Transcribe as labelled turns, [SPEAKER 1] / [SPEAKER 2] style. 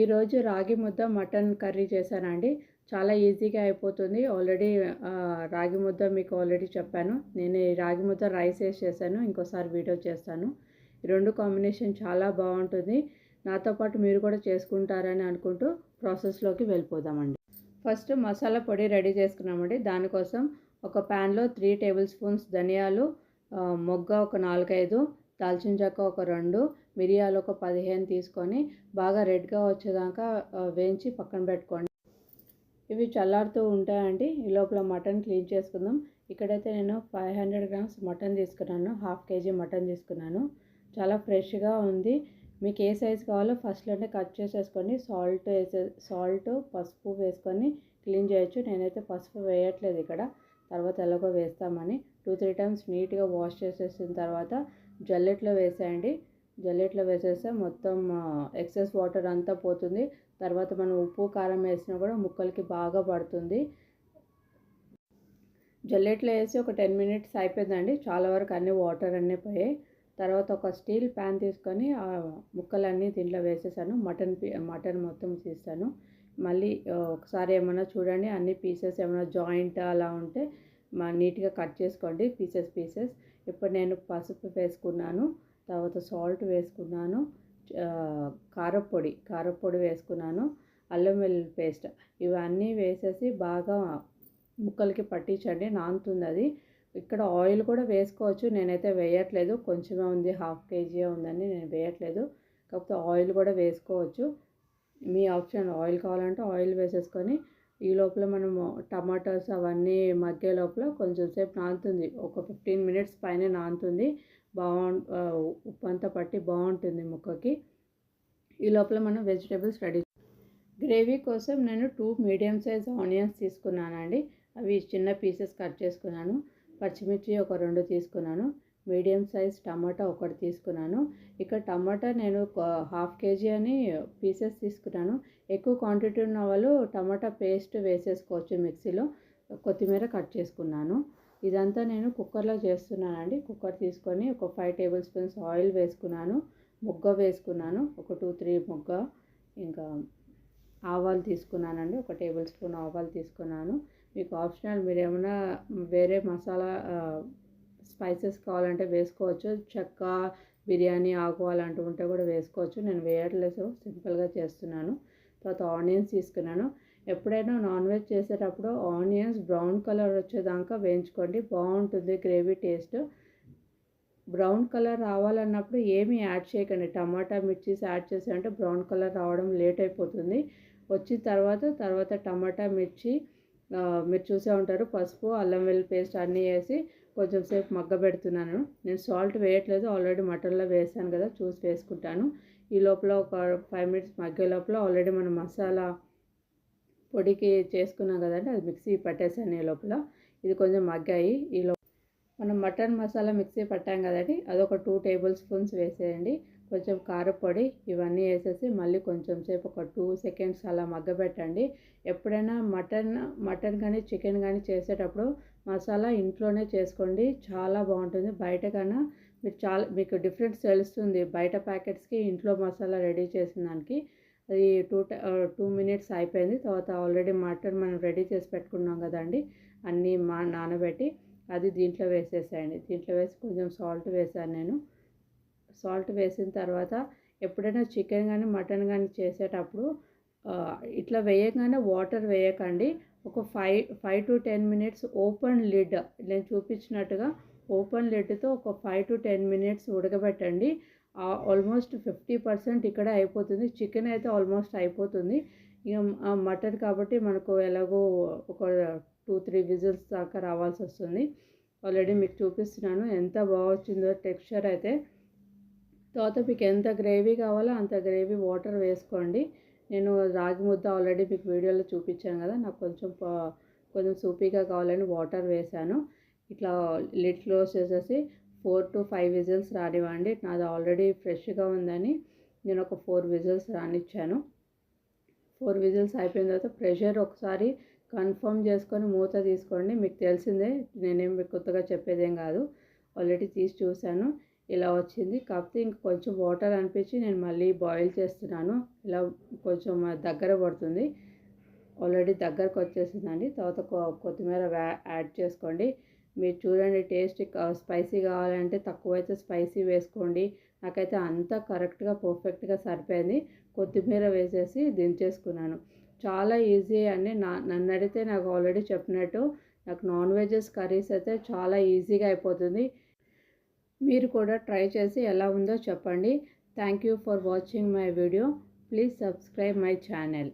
[SPEAKER 1] ఈరోజు రాగి ముద్ద మటన్ కర్రీ చేశానండి. చాలా ఈజీగా అయిపోతుంది. ఆల్రెడీ రాగి ముద్ద మీకు ఆల్రెడీ చెప్పాను. నేను ఈ రాగి ముద్ద రైస్ వేసి చేశాను. ఇంకోసారి వీడియో చేస్తాను. ఈ రెండు కాంబినేషన్ చాలా బాగుంటుంది. నాతో పాటు మీరు కూడా చేసుకుంటారని అనుకుంటూ ప్రాసెస్లోకి వెళ్ళిపోదామండి. ఫస్ట్ మసాలా పొడి రెడీ చేసుకున్నామండి. దానికోసం ఒక ప్యాన్లో 3 టేబుల్ స్పూన్స్ ధనియాలు, మొగ్గ ఒక 4-5, దాల్చిన చెక్క ఒక 2, మిరియాలు ఒక 15 తీసుకొని బాగా రెడ్గా వచ్చేదాకా వేయించి పక్కన పెట్టుకోండి. ఇవి చల్లారుతూ ఉంటాయండి. ఈ లోపల మటన్ క్లీన్ చేసుకుందాం. ఇక్కడైతే నేను 500 గ్రామ్స్ మటన్ తీసుకున్నాను. 1/2 కేజీ మటన్ తీసుకున్నాను. చాలా ఫ్రెష్గా ఉంది. మీకు ఏ సైజు కావాలో ఫస్ట్లోనే కట్ చేసేసుకొని సాల్ట్ పసుపు వేసుకొని క్లీన్ చేయొచ్చు. నేనైతే పసుపు వేయట్లేదు ఇక్కడ, తర్వాత ఎలాగో వేస్తామని. 2-3 టైమ్స్ నీట్గా వాష్ చేసేసిన తర్వాత జల్లెట్లో వేసేయండి. జల్లెట్లో వేసేస్తే మొత్తం ఎక్సెస్ వాటర్ అంతా పోతుంది. తర్వాత మనం ఉప్పు కారం వేసినా కూడా ముక్కలకి బాగా పడుతుంది. జల్లెట్లో వేసి ఒక 10 మినిట్స్ అయిపోయిందండి. చాలా వరకు అన్ని వాటర్ అన్నీ పోయాయి. తర్వాత ఒక స్టీల్ ప్యాన్ తీసుకొని ఆ ముక్కలన్నీ దీంట్లో వేసేసాను. మటన్ మొత్తం తీస్తాను. మళ్ళీ ఒకసారి ఏమైనా చూడండి, అన్ని పీసెస్ ఏమైనా జాయింట్ అలా ఉంటే నీట్గా కట్ చేసుకోండి పీసెస్. ఇప్పుడు నేను పసుపు వేసుకున్నాను, తర్వాత సాల్ట్ వేసుకున్నాను, కారపొడి వేసుకున్నాను, అల్లం వెల్లుల్లి పేస్ట్, ఇవన్నీ వేసేసి బాగా ముక్కలకి పట్టించండి. నానుతుంది అది. ఇక్కడ ఆయిల్ కూడా వేసుకోవచ్చు. నేనైతే వేయట్లేదు. కొంచెమే ఉంది, 1/2 కేజీ ఉందని నేను వేయట్లేదు. కాకపోతే ఆయిల్ కూడా వేసుకోవచ్చు, మీ ఆప్షన్. ఆయిల్ కావాలంటే ఆయిల్ వేసేసుకొని ఈ లోపల మనము టమాటాస్ అవన్నీ మగ్గే లోపల కొంచెం సేపు నానుతుంది. ఒక 15 మినిట్స్ పైన నానుతుంది. ఉప్పు అంతా పట్టి బాగుంటుంది ముక్కకి. ఈ లోపల మనం వెజిటేబుల్స్ రెడీ. గ్రేవీ కోసం నేను 2 మీడియం సైజ్ ఆనియన్స్ తీసుకున్నానండి. అవి చిన్న పీసెస్ కట్ చేసుకున్నాను. పచ్చిమిర్చి ఒక 2 తీసుకున్నాను. మీడియం సైజ్ టమాటా ఒకటి తీసుకున్నాను. ఇక్కడ టమాటా నేను 1/2 కేజీ అని పీసెస్ తీసుకున్నాను. ఎక్కువ క్వాంటిటీ ఉన్న వాళ్ళు టమాటా పేస్ట్ వేసేసుకోవచ్చు మిక్సీలో. కొత్తిమీర కట్ చేసుకున్నాను. ఇదంతా నేను కుక్కర్లో చేస్తున్నానండి. కుక్కర్ తీసుకొని ఒక 5 టేబుల్ స్పూన్స్ ఆయిల్ వేసుకున్నాను. మొగ్గ వేసుకున్నాను, ఒక 2-3 మొగ్గ. ఇంకా ఆవాలు తీసుకున్నానండి, ఒక టేబుల్ స్పూన్ ఆవాలు తీసుకున్నాను. మీకు ఆప్షనల్, మీరు ఏమైనా వేరే మసాలా స్పైసెస్ కావాలంటే వేసుకోవచ్చు. చెక్క, బిర్యానీ ఆకు అలాంటివి ఉంటే కూడా వేసుకోవచ్చు. నేను వేయట్లేదు, సింపుల్గా చేస్తున్నాను. తర్వాత ఆనియన్స్ తీసుకున్నాను. ఎప్పుడైనా నాన్ వెజ్ చేసేటప్పుడు ఆనియన్స్ బ్రౌన్ కలర్ వచ్చేదాకా వేయించుకోండి, బాగుంటుంది గ్రేవీ టేస్ట్. బ్రౌన్ కలర్ రావాలన్నప్పుడు ఏమీ యాడ్ చేయకండి. టమాటా మిర్చీస్ యాడ్ చేసారంటే బ్రౌన్ కలర్ రావడం లేట్ అయిపోతుంది. వచ్చిన తర్వాత టమాటా మిర్చి, మీరు చూసే ఉంటారు, పసుపు అల్లం వెల్లుల్లి పేస్ట్ అన్నీ వేసి కొంచెం సేపు మగ్గ పెడుతున్నాను. నేను సాల్ట్ వేయట్లేదు, ఆల్రెడీ మటన్లో వేసాను కదా, చూసి వేసుకుంటాను. ఈ లోపల ఒక 5 మినిట్స్ మగ్గే లోపల ఆల్రెడీ మనం మసాలా పొడికి చేసుకున్నాం కదండి, అది మిక్సీ పట్టేసాను. ఈ లోపల ఇది కొంచెం మగ్గాయి. మనం మటన్ మసాలా మిక్సీ పట్టాం కదండి, అదొక 2 టేబుల్ స్పూన్స్ వేసేయండి. కొంచెం కారపొడి ఇవన్నీ వేసేసి మళ్ళీ కొంచెం సేపు ఒక 2 సెకండ్స్ అలా మగ్గబెట్టండి. ఎప్పుడైనా మటన్ కానీ చికెన్ కానీ చేసేటప్పుడు మసాలా ఇంట్లోనే చేసుకోండి, చాలా బాగుంటుంది. బయట కన్నా మీకు డిఫరెన్స్ తెలుస్తుంది బయట ప్యాకెట్స్కి, ఇంట్లో మసాలా రెడీ చేసిన దానికి. అది 2 మినిట్స్ అయిపోయింది. తర్వాత ఆల్రెడీ మటన్ మనం రెడీ చేసి పెట్టుకున్నాం కదండి, అన్నీ నానబెట్టి అది దీంట్లో వేసేసేయండి. దీంట్లో వేసి కొంచెం సాల్ట్ వేసాను నేను. సాల్ట్ వేసిన తర్వాత ఎప్పుడైనా చికెన్ కానీ మటన్ కానీ చేసేటప్పుడు ఇట్లా వేయగానే వాటర్ వేయకండి. ఒక 5 to 10 మినిట్స్ ఓపెన్ లిడ్, నేను చూపించినట్టుగా ఓపెన్ లిడ్తో ఒక 5 to 10 మినిట్స్ ఉడకబెట్టండి. ఆల్మోస్ట్ 50% ఇక్కడ అయిపోతుంది. చికెన్ అయితే ఆల్మోస్ట్ అయిపోతుంది. ఇక మటన్ కాబట్టి మనకు ఎలాగో ఒక 2-3 విజిల్స్ దాకా రావాల్సి వస్తుంది. ఆల్రెడీ మీకు చూపిస్తున్నాను ఎంత బాగా వచ్చిందో టెక్స్చర్ అయితే. తర్వాత మీకు ఎంత గ్రేవీ కావాలో అంత గ్రేవీ వాటర్ వేసుకోండి. నేను రాగి ముద్ద ఆల్రెడీ మీకు వీడియోలో చూపించాను కదా, నాకు కొంచెం సూపీగా కావాలని వాటర్ వేసాను. ఇట్లా లిడ్ క్లోజ్ చేసేసి 4 to 5 విజిల్స్ రానివ్వండి. నాది ఆల్రెడీ ఫ్రెష్గా ఉందని నేను ఒక 4 విజిల్స్ రానిచ్చాను. 4 విజిల్స్ అయిపోయిన తర్వాత ప్రెషర్ ఒకసారి కన్ఫర్మ్ చేసుకొని మూత తీసుకోండి. మీకు తెలిసిందే, నేనేం మీకు కొత్తగా చెప్పేదేం కాదు, ఆల్రెడీ తీసి చూశాను. ఇలా వచ్చింది. కాకపోతే ఇంక కొంచెం వాటర్ అనిపించి నేను మళ్ళీ బాయిల్ చేస్తున్నాను. ఇలా కొంచెం దగ్గర పడుతుంది. ఆల్రెడీ దగ్గరకు వచ్చేసిందండి. తర్వాత కొత్తిమీర యాడ్ చేసుకోండి. మీరు చూడండి టేస్ట్ స్పైసీ కావాలంటే తక్కువైతే స్పైసీ వేసుకోండి. నాకైతే అంతా కరెక్ట్గా పర్ఫెక్ట్గా సరిపోయింది. కొత్తిమీర వేసేసి దించేసుకున్నాను. చాలా ఈజీ అండి. నన్ను అడిగితే నాకు ఆల్రెడీ చెప్పినట్టు నాకు నాన్ వెజెస్ కర్రీస్ అయితే చాలా ఈజీగా అయిపోతుంది. మీరు కూడా ట్రై చేసి ఎలా ఉందో చెప్పండి. Thank you for watching my video. Please subscribe my channel.